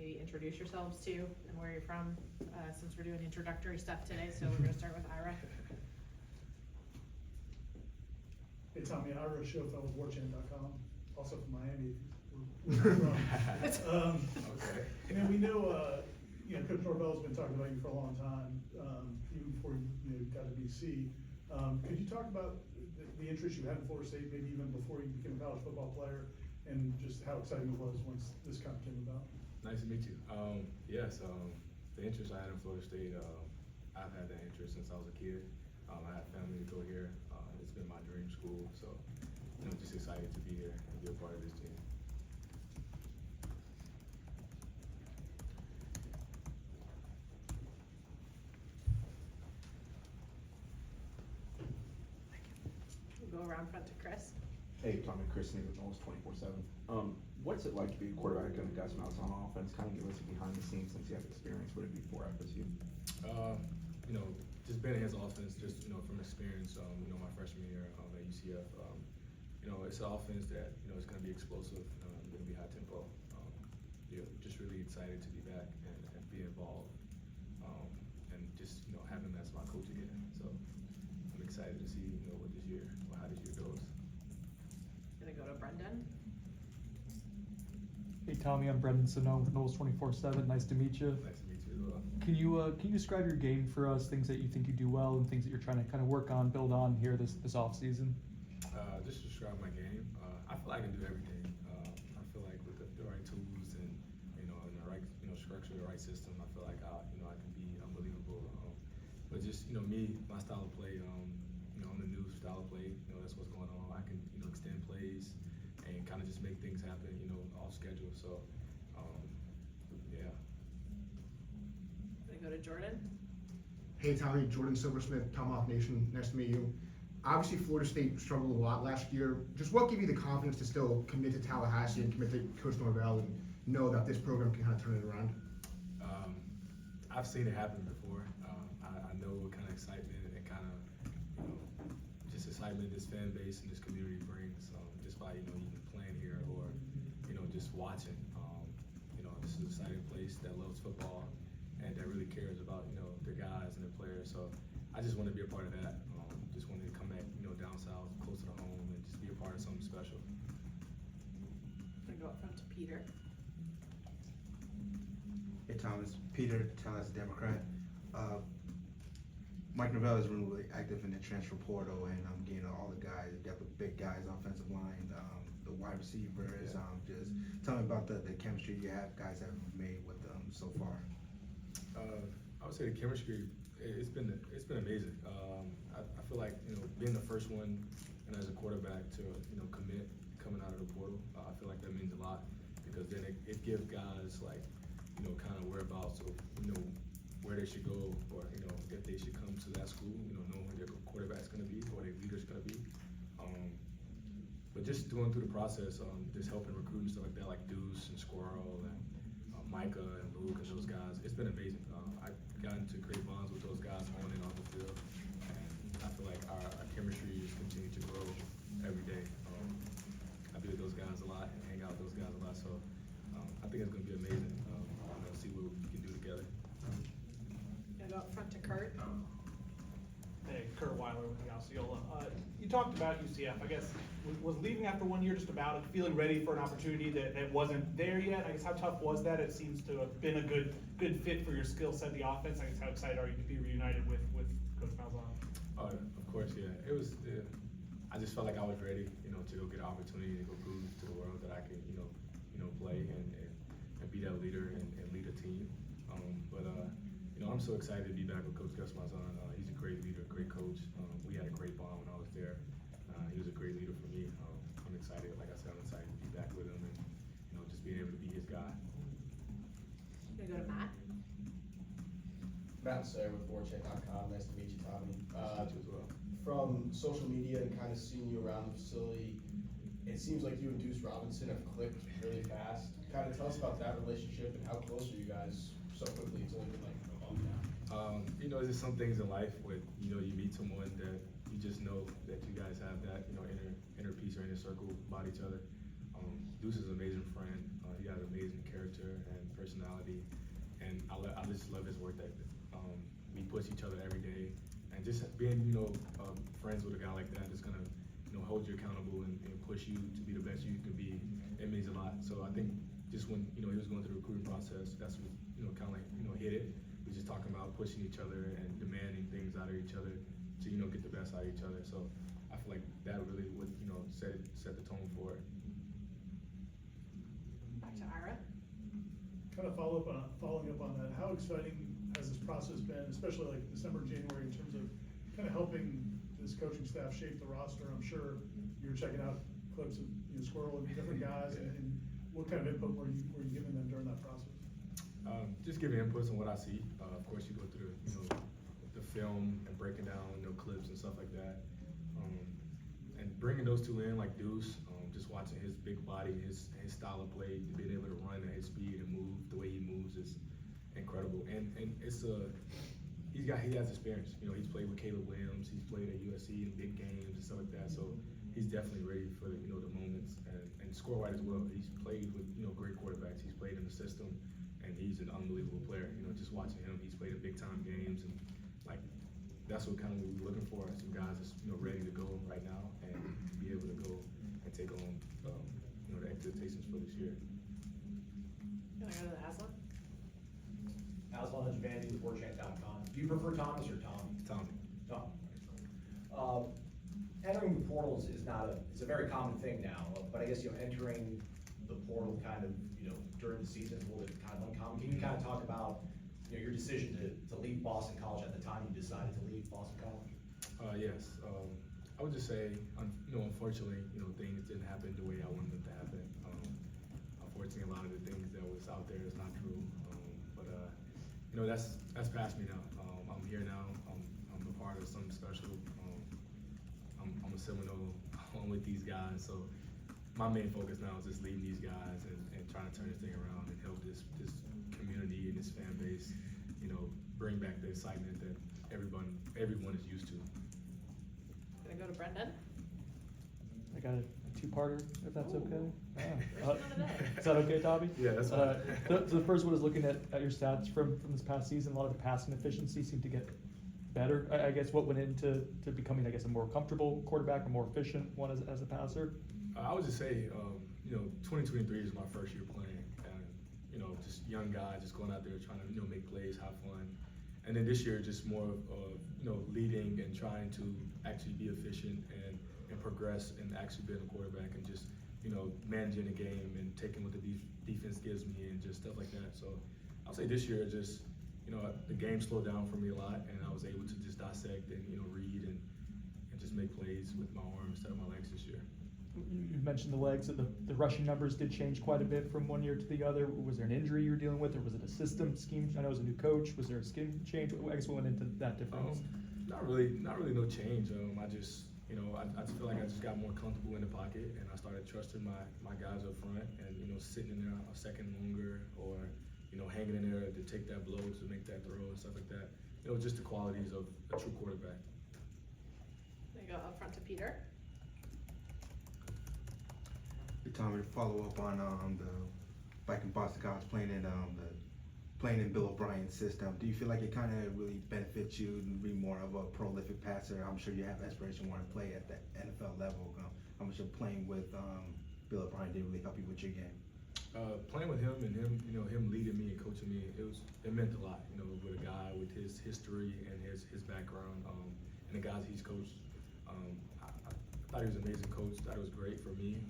maybe introduce yourselves to and where you're from, since we're doing introductory stuff today, so we're gonna start with Ira. Hey Tommy, Ira Schofel with WarChant.com, also from Miami. Okay. And we know, Coach Norvell's been talking about you for a long time, even before you got to BC. Could you talk about the interest you had in Florida State, maybe even before you became a college football player, and just how exciting it was once this kind of came about? Nice to meet you. Yes, the interest I had in Florida State, I've had that interest since I was a kid. I had family to go here. It's been my dream school, so just excited to be here and be a part of this team. We'll go around front to Chris. Hey, Tommy, Chris Snee with Knowles 24/7. What's it like to be a quarterback on the Gus Malzahn offense? Kind of give us a behind the scenes since you have experience with it before FSU. Just being in his offense, just from experience. My freshman year at UCF. It's an offense that it's going to be explosive, going to be high tempo. Just really excited to be back and be involved, and just have him as my coach again. So I'm excited to see how this year goes. Gonna go to Brendan. Hey Tommy, I'm Brendan Sano with Knowles 24/7. Nice to meet you. Nice to meet you as well. Can you describe your game for us? Things that you think you do well and things that you're trying to kind of work on, build on here this off season. Just to describe my game. I feel like I can do everything. I feel like with the right tools and and the right structure, the right system, I feel like I can be unbelievable. But just my style of play. I'm the new style of play. That's what's going on. I can extend plays and kind of just make things happen. Off schedule. So yeah. Gonna go to Jordan. Hey Tommy, Jordan Silversmith, Tomahawk Nation, nice to meet you. Obviously Florida State struggled a lot last year. Just what gave you the confidence to still commit to Tallahassee and commit to Coach Norvell and know that this program can kind of turn it around? I've seen it happen before. I know what kind of excitement and kind of just excitement this fan base and this community brings just by even playing here or just watching. This is an exciting place that loves football and that really cares about their guys and their players. So I just want to be a part of that. Just wanted to come back down south, close to home, and just be a part of something special. Gonna go up front to Peter. Hey Thomas, Peter, Tallahassee Democrat. Mike Norvell has been really active in the transfer portal, and I'm getting all the guys, the depth of big guys, offensive line, the wide receivers. Yeah. Just tell me about the chemistry you have, guys have made with them so far. I would say the chemistry, it's been amazing. I feel like being the first one and as a quarterback to commit coming out of the portal, I feel like that means a lot because then it gives guys like kind of whereabouts of where they should go or if they should come to that school, knowing who their quarterback's going to be or their leader's going to be. But just going through the process, just helping recruit and stuff like that, like Deuce and Squirrel and Micah and Luke and those guys, it's been amazing. I've gotten to create bonds with those guys on and off the field, and I feel like our chemistry is continuing to grow every day. I be with those guys a lot and hang out with those guys a lot, so I think it's going to be amazing. See what we can do together. Gonna go up front to Kurt. Hey, Kurt Weiler with the Osceola. You talked about UCF. I guess was leaving after 1 year just about it, feeling ready for an opportunity that wasn't there yet. I guess how tough was that? It seems to have been a good fit for your skill set, the offense. I guess how excited are you to be reunited with Coach Malzahn? Of course, yeah. It was. I just felt like I was ready, to go get an opportunity to go prove to the world that I could, play and be that leader and lead a team. I'm so excited to be back with Coach Gus Malzahn. He's a great leader, great coach. We had a great bond when I was there. He was a great leader for me. I'm excited, like I said, I'm excited to be back with him and just being able to be his guy. Gonna go to Matt. Matt Sayer with WarChant.com. Nice to meet you, Tommy. Nice to meet you as well. From social media and kind of seeing you around the facility, it seems like you and Deuce Robinson have clicked really fast. Kind of tell us about that relationship and how close are you guys so quickly? It's only been like a month now. There's just some things in life where you meet someone that you just know that you guys have that inner peace or inner circle about each other. Deuce is an amazing friend. He got an amazing character and personality. just love his work ethic. We push each other every day, and just being, friends with a guy like that is gonna, hold you accountable and push you to be the best you can be. It means a lot. So I think just when, he was going through the recruiting process, that's what, kind of like, hit it. We just talking about pushing each other and demanding things out of each other to, get the best out of each other. So I feel like that really would, set the tone for it. Back to Ira. Kind of following up on that, how exciting has this process been, especially like December, January, in terms of kind of helping this coaching staff shape the roster? I'm sure you're checking out clips of, Squirrel and different guys, and what kind of input were you giving them during that process? Just giving inputs on what I see. Of course, you go through, the film and breaking down, clips and stuff like that. And bringing those two in, like Deuce, just watching his big body, his style of play, being able to run at his speed and move the way he moves is incredible. And it's he has experience. He's played with Caleb Williams, he's played at USC in big games and stuff like that. So he's definitely ready for the moments and score right as well. He's played with great quarterbacks. He's played in the system, and he's an unbelievable player. Just watching him, he's played in big time games, and like that's what kind of we're looking for. Some guys that's ready to go right now and be able to go and take on the expectations for this year. You wanna go to the Aslan? Malzahn and Vandy, thesportchat.com. Do you prefer Thomas or Tommy? Tommy. Tom. Entering the portals is it's a very common thing now, but I guess, entering the portal kind of, during the season is a little bit kind of uncommon. Can you kind of talk about, your decision to leave Boston College at the time you decided to leave Boston College? Yes. I would just say, unfortunately, things didn't happen the way I wanted them to happen. Unfortunately, a lot of the things that was out there is not true. But that's past me now. I'm here now. I'm a part of something special. I'm a Seminole. I'm with these guys. So my main focus now is just leading these guys and trying to turn this thing around and help this community and this fan base, bring back the excitement that everyone is used to. Gonna go to Brendan? I got a two-parter, if that's Ooh. okay. First one of the day. Is that okay, Tommy? Yeah, that's fine. So the first one is looking at your stats from this past season. A lot of the passing efficiency seemed to get better. I guess what went into becoming, I guess, a more comfortable quarterback, a more efficient one as a passer? I would just say, 2023 is my first year playing, and just young guy, just going out there trying to make plays, have fun, and then this year just more of leading and trying to actually be efficient and progress and actually being a quarterback and just managing the game and taking what the defense gives me and just stuff like that. So I'll say this year just the game slowed down for me a lot, and I was able to just dissect and read and just make plays with my arms instead of my legs this year. You mentioned the legs, the rushing numbers did change quite a bit from one year to the other. Was there an injury you were dealing with, or was it a system scheme? I know it was a new coach. Was there a scheme change? I guess what went into that difference? Not really no change. I just, I just feel like I just got more comfortable in the pocket, and I started trusting my guys up front, and sitting in there a second longer, or hanging in there to take that blow to make that throw and stuff like that. Just the qualities of a true quarterback. There you go, up front to Peter. Tommy, to follow up on the back in Boston College playing in Bill O'Brien's system, do you feel like it kind of really benefits you to be more of a prolific passer? I'm sure you have aspiration wanting to play at the NFL level. How much of playing with Bill O'Brien did really help you with your game? Playing with him and him leading me and coaching me, it meant a lot. With a guy with his history and his background, and the guys he's coached. I thought he was an amazing coach. Thought it was great for me.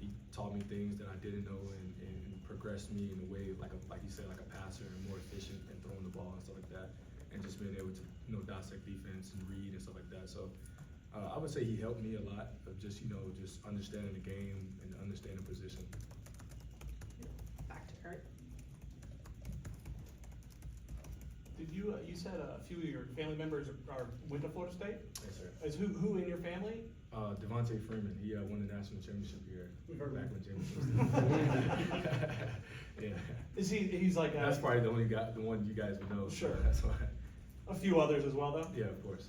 He taught me things that I didn't know and progressed me in a way like you said, like a passer and more efficient and throwing the ball and stuff like that, and just being able to dissect defense and read and stuff like that. So I would say he helped me a lot of just just understanding the game and understanding position. Back to Kurt. Did you said a few of your family members went to Florida State? Yes, sir. Is who in your family? Devontae Freeman, he won the national championship here. We've heard back that. when Jim was yeah. He's like That's probably the one you guys would know. Sure. That's why. A few others as well, though. Yeah, of course.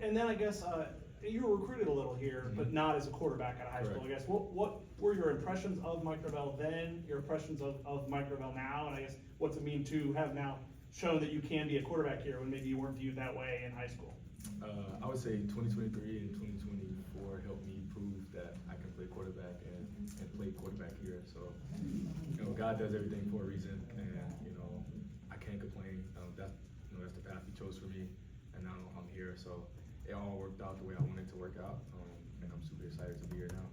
And then I guess you were recruited a little here, but not as a quarterback out of high school, I Correct. guess. What were your impressions of Mike Norvell then, your impressions of Mike Norvell now, and I guess what's it mean to have now shown that you can be a quarterback here when maybe you weren't viewed that way in high school? I would say 2023 and 2024 helped me prove that I can play quarterback and play quarterback here. So, God does everything for a reason, and I can't complain. That's the path He chose for me, and now I'm here. So it all worked out the way I wanted it to work out, and I'm super excited to be here now.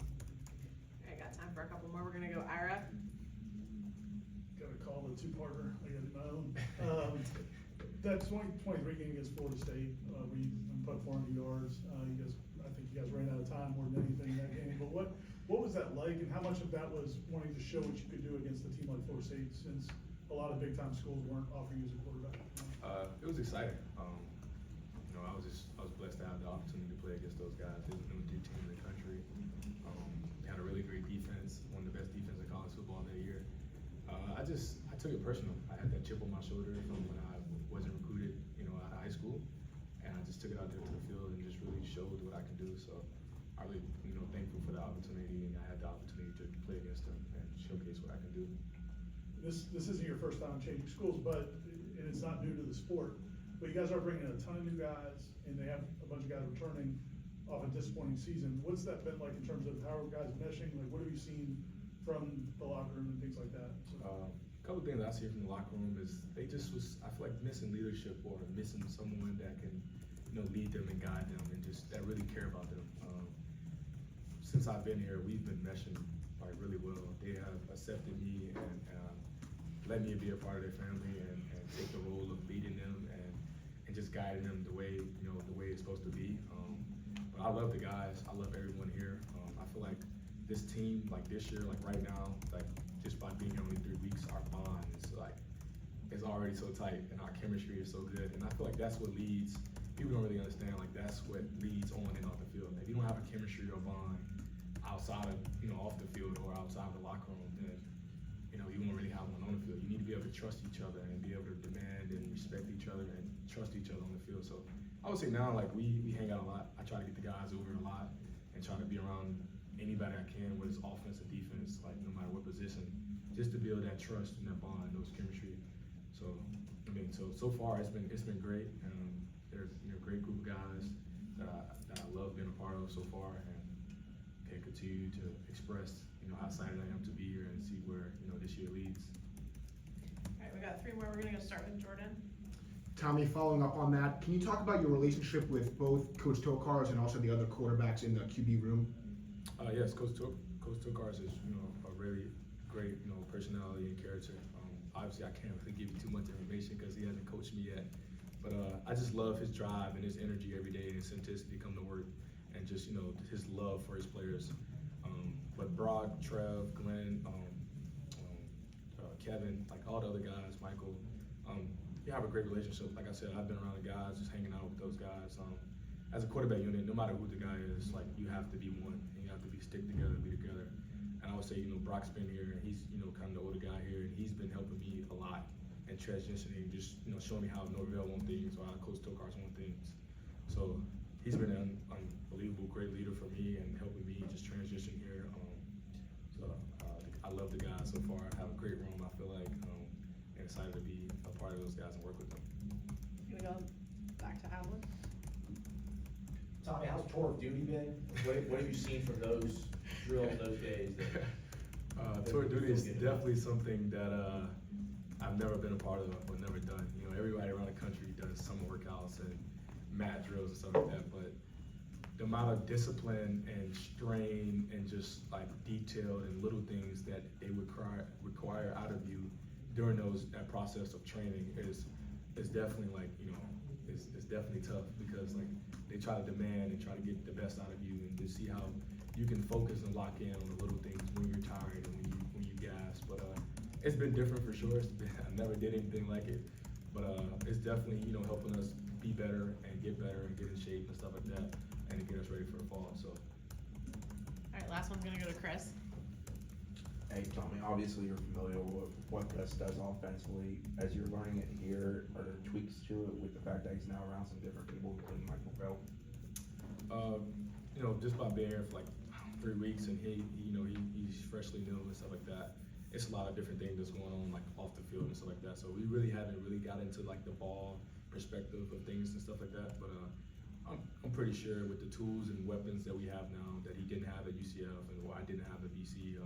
I got time for a couple more. We're gonna go Ira. Gotta call the two-parter, I gotta do my own. That 2023 game against Florida State, we put 400 yards, I think you guys ran out of time more than anything in that game, but what was that like, and how much of that was wanting to show what you could do against a team like Florida State, since a lot of big-time schools weren't offering you as a quarterback? It was exciting. I was blessed to have the opportunity to play against those guys. They were the number 2 team in the country. Had a really great defense, one of the best defense in college football that year. I took it personal. I had that chip on my shoulder from when I wasn't recruited, out of high school, and I just took it out there to the field and just really showed what I can do. So I really, thankful for the opportunity, and I had the opportunity to play against them and showcase what I can do. This isn't your first time changing schools, and it's not new to the sport, but you guys are bringing in a ton of new guys, and they have a bunch of guys returning off a disappointing season. What's that been like in terms of how are guys meshing? Like, what have you seen from the locker room and things like that? A couple of things I see from the locker room is they just I feel like missing leadership or missing someone that can, lead them and guide them and just that really care about them. Since I've been here, we've been meshing like really well. They have accepted me and let me be a part of their family and take the role of leading them and just guiding them the way it's supposed to be. But I love the guys. I love everyone here. I feel like this team, like this year, like right now, like just by being here only 3 weeks, our bond is already so tight and our chemistry is so good. And I feel like that's what leads. People don't really understand, like that's what leads on and off the field. If you don't have a chemistry or bond outside of, off the field or outside of the locker room, then, you won't really have one on the field. You need to be able to trust each other and be able to demand and respect each other and trust each other on the field. So I would say now, like we hang out a lot. I try to get the guys over a lot and try to be around anybody I can, whether it's offense or defense, like no matter what position, just to build that trust and that bond and those chemistry. So so far it's been great. They're a great group of guys that I love being a part of so far, and can continue to express how excited I am to be here and see where this year leads. All right, we got 3 more. We're gonna go start with Jordan. Tommy, following up on that, can you talk about your relationship with both Coach Tokars and also the other quarterbacks in the QB room? Yes, Coach Tokars is a really great personality and character. Obviously, I can't really give you too much information because he hasn't coached me yet. But I just love his drive and his energy every day and his simplicity to come to work, and just his love for his players. But Brock, Trev, Glenn, Kevin, like all the other guys, Michael, you have a great relationship. Like I said, I've been around the guys, just hanging out with those guys. As a quarterback unit, no matter who the guy is, like you have to be one, and you have to stick together, be together. And I would say, Brock's been here, and he's kind of the older guy here, and he's been helping me a lot and transitioning, just showing me how Norvell want things or how Coach Tokars want things. So he's been an unbelievable, great leader for me and helping me just transition here. I love the guys so far. I have a great room, I feel like, and excited to be a part of those guys and work with them. Gonna go back to Alan. Tommy, how's tour of duty been? What have you seen from those drills, those days? Tour of duty is definitely something that I've never been a part of or never done. Everybody around the country does summer workouts and mat drills and stuff like that, but the amount of discipline and strain and just like detail and little things that they require out of you during that process of training is definitely like, it's definitely tough, because like they try to demand and try to get the best out of you, and to see how you can focus and lock in on the little things when you're tired and when you gas. But it's been different for sure. I never did anything like it, but it's definitely helping us be better and get in shape and stuff like that, and to get us ready for the fall. So. All right, last one's gonna go to Chris. Hey, Tommy, obviously you're familiar with what Gus does offensively. As you're learning it here, are there tweaks to it with the fact that he's now around some different people, including Mike Norvell? You know, just by being here for like 3 weeks and he's freshly new and stuff like that. It's a lot of different things that's going on like off the field and stuff like that. So we really haven't really got into like the ball perspective of things and stuff like that. But I'm pretty sure with the tools and weapons that we have now that he didn't have at UCF and what I didn't have at BC,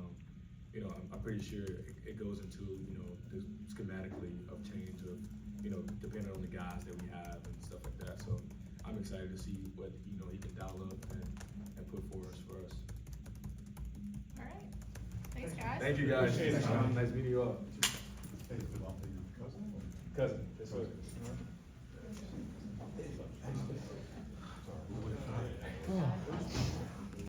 you know, I'm pretty sure it goes into, you know, the schematically of change of, you know, depending on the guys that we have and stuff like that. So I'm excited to see what, you know, he can dial up and put forward for us. All right, thanks, guys. Thank you, guys. Appreciate it. Nice meeting you all. Cousin. Yes, sir.